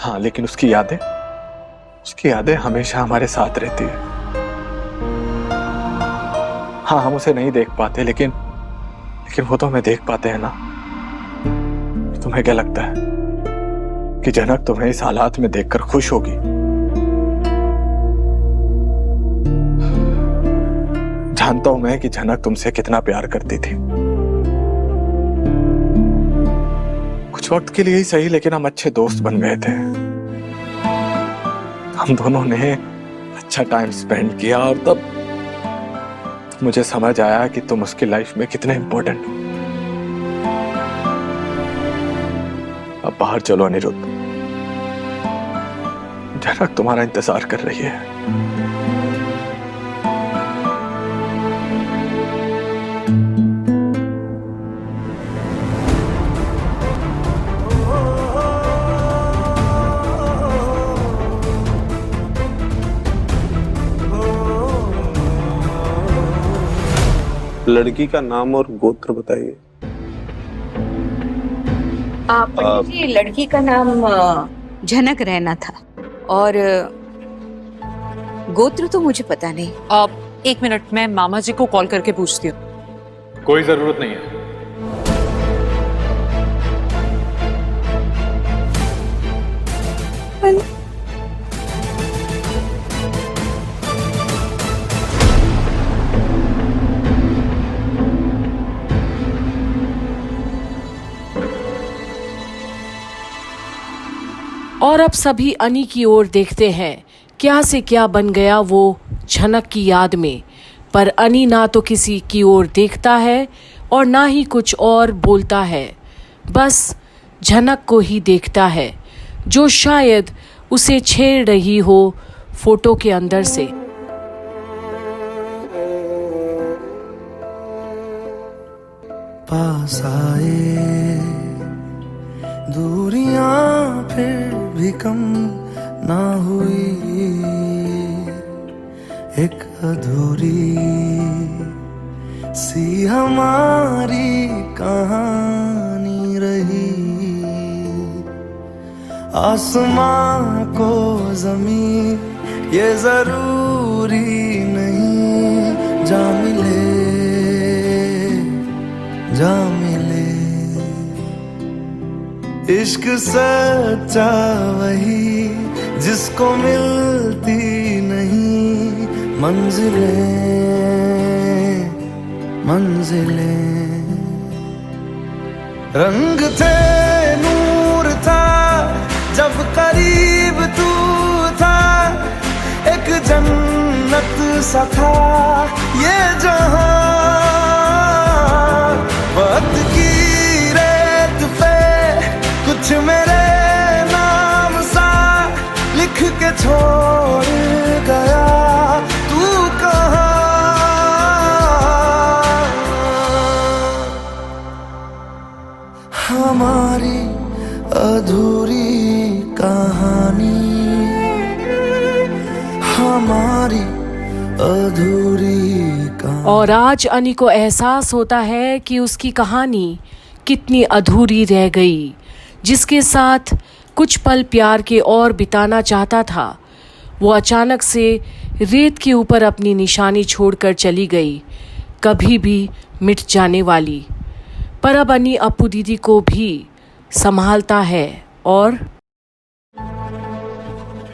हाँ, लेकिन उसकी यादें हमेशा हमारे साथ रहती है। हाँ, हम उसे नहीं देख पाते, लेकिन वो तो हमें देख पाते हैं ना। तुम्हें क्या लगता है कि जनक तुम्हें इस हालात में देखकर खुश होगी? जानता हूं मैं कि जनक तुमसे कितना प्यार करती थी। कुछ वक्त के लिए ही सही, लेकिन हम अच्छे दोस्त बन गए थे। हम दोनों ने अच्छा टाइम स्पेंड किया और तब मुझे समझ आया कि तुम उसकी लाइफ में कितने इंपॉर्टेंट हो। अब बाहर चलो अनिरुद्ध, जनक तुम्हारा इंतजार कर रही है। लड़की का नाम और गोत्र बताइए। पंडित जी, लड़की का नाम झनक रैना था और गोत्र तो मुझे पता नहीं। एक मिनट, मैं मामा जी को कॉल करके पूछती हूँ। कोई जरूरत नहीं है। और अब सभी अनी की ओर देखते हैं। क्या से क्या बन गया वो झनक की याद में। पर अनी ना तो किसी की ओर देखता है और ना ही कुछ और बोलता है, बस झनक को ही देखता है जो शायद उसे छेड़ रही हो फोटो के अंदर से। पास आए दूरियां फिर भी कम ना हुई, एक अधूरी सी हमारी कहानी रही। आसमां को ज़मीन ये जरूरी नहीं, जा मिले जा मिले। इश्क सच्चा वही जिसको मिलती नहीं मंजिलें मंजिलें। रंग थे नूर था जब करीब तू था, एक जन्नत सा था ये जहां। वक्त की रेत पे कुछ मेरे नाम सा लिख के छोड़ गया, तू कहाँ? हमारी अधूरी कहानी, हमारी अधूरी कहानी। और आज अनी को एहसास होता है कि उसकी कहानी कितनी अधूरी रह गई। जिसके साथ कुछ पल प्यार के और बिताना चाहता था, वो अचानक से रेत के ऊपर अपनी निशानी छोड़कर चली गई, कभी भी मिट जाने वाली। पर अब अनी अप्पू दीदी को भी संभालता है और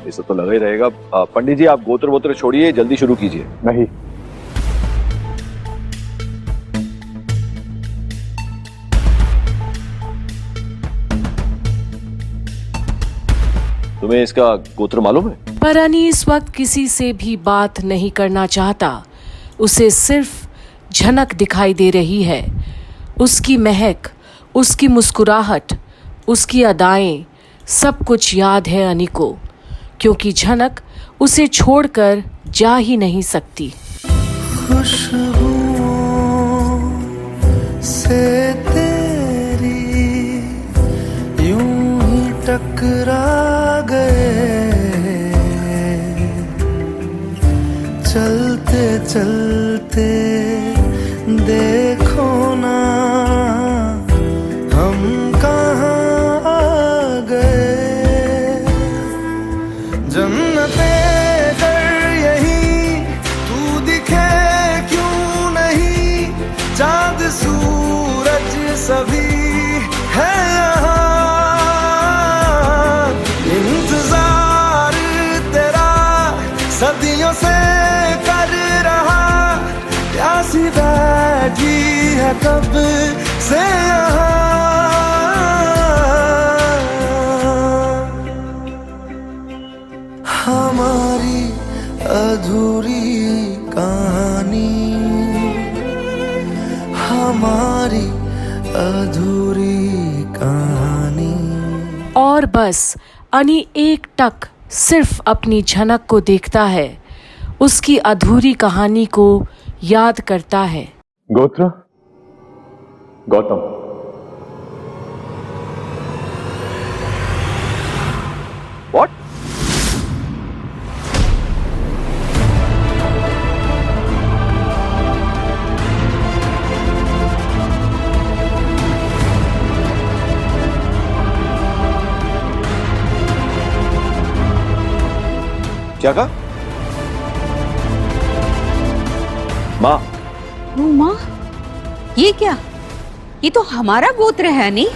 इसे तो लगा ही रहेगा। पंडित जी, आप गोत्र वोत्र छोड़िए, जल्दी शुरू कीजिए। नहीं, तुम्हें इसका गोत्र मालूम है? पर अनी इस वक्त किसी से भी बात नहीं करना चाहता। उसे सिर्फ झनक दिखाई दे रही है। उसकी महक, उसकी मुस्कुराहट, उसकी अदाएं, सब कुछ याद है अनी को, क्योंकि झनक उसे छोड़कर जा ही नहीं सकती। खुशबुओं से तेरी यूं ही टकरा गए, चलते चलते देखो ना हम कहाँ आ गए। है कब से यहाँ। हमारी अधूरी कहानी, हमारी अधूरी कहानी। और बस अनी एक टक सिर्फ अपनी झनक को देखता है, उसकी अधूरी कहानी को याद करता है। गोत्र गौतम। व्हाट? क्या कहा? माँ, माँ, ये क्या? ये तो हमारा गोत्र है नहीं?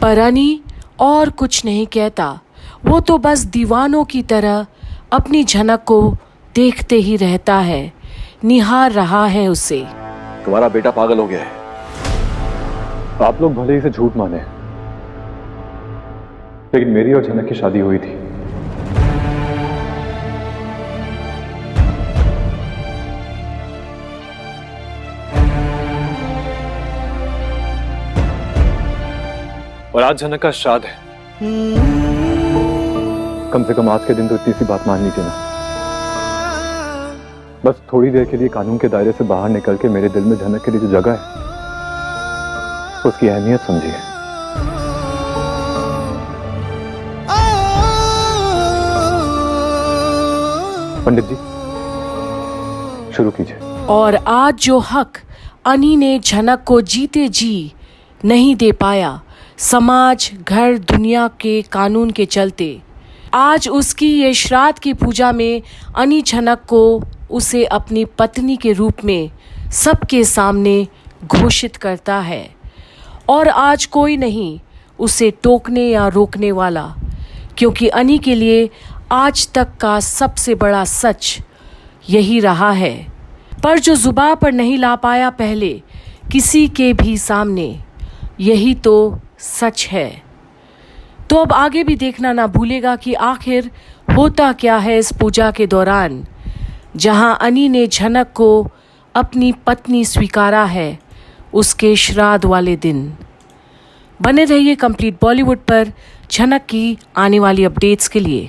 पर अनी और कुछ नहीं कहता। वो तो बस दीवानों की तरह अपनी झनक को देखते ही रहता है, निहार रहा है उसे। तुम्हारा बेटा पागल हो गया है। आप लोग भले ही से झूठ माने, लेकिन मेरी और झनक की शादी हुई थी। और आज झनक का श्राद्ध है। कम से कम आज के दिन तो इतनी सी बात मान लीजिए ना। बस थोड़ी देर के लिए कानून के दायरे से बाहर निकल के मेरे दिल में झनक के लिए जो जगह है, उसकी अहमियत समझिए। पंडित जी, शुरू कीजिए। और आज जो हक अनी ने झनक को जीते जी नहीं दे पाया, समाज, घर, दुनिया के कानून के चलते, आज उसकी ये श्राद्ध की पूजा में अनी झनक को उसे अपनी पत्नी के रूप में सबके सामने घोषित करता है। और आज कोई नहीं उसे टोकने या रोकने वाला, क्योंकि अनी के लिए आज तक का सबसे बड़ा सच यही रहा है, पर जो जुबान पर नहीं ला पाया पहले किसी के भी सामने, यही तो सच है। तो अब आगे भी देखना ना भूलेगा कि आखिर होता क्या है इस पूजा के दौरान, जहां अनी ने झनक को अपनी पत्नी स्वीकारा है उसके श्राद्ध वाले दिन। बने रहिए कंप्लीट बॉलीवुड पर झनक की आने वाली अपडेट्स के लिए।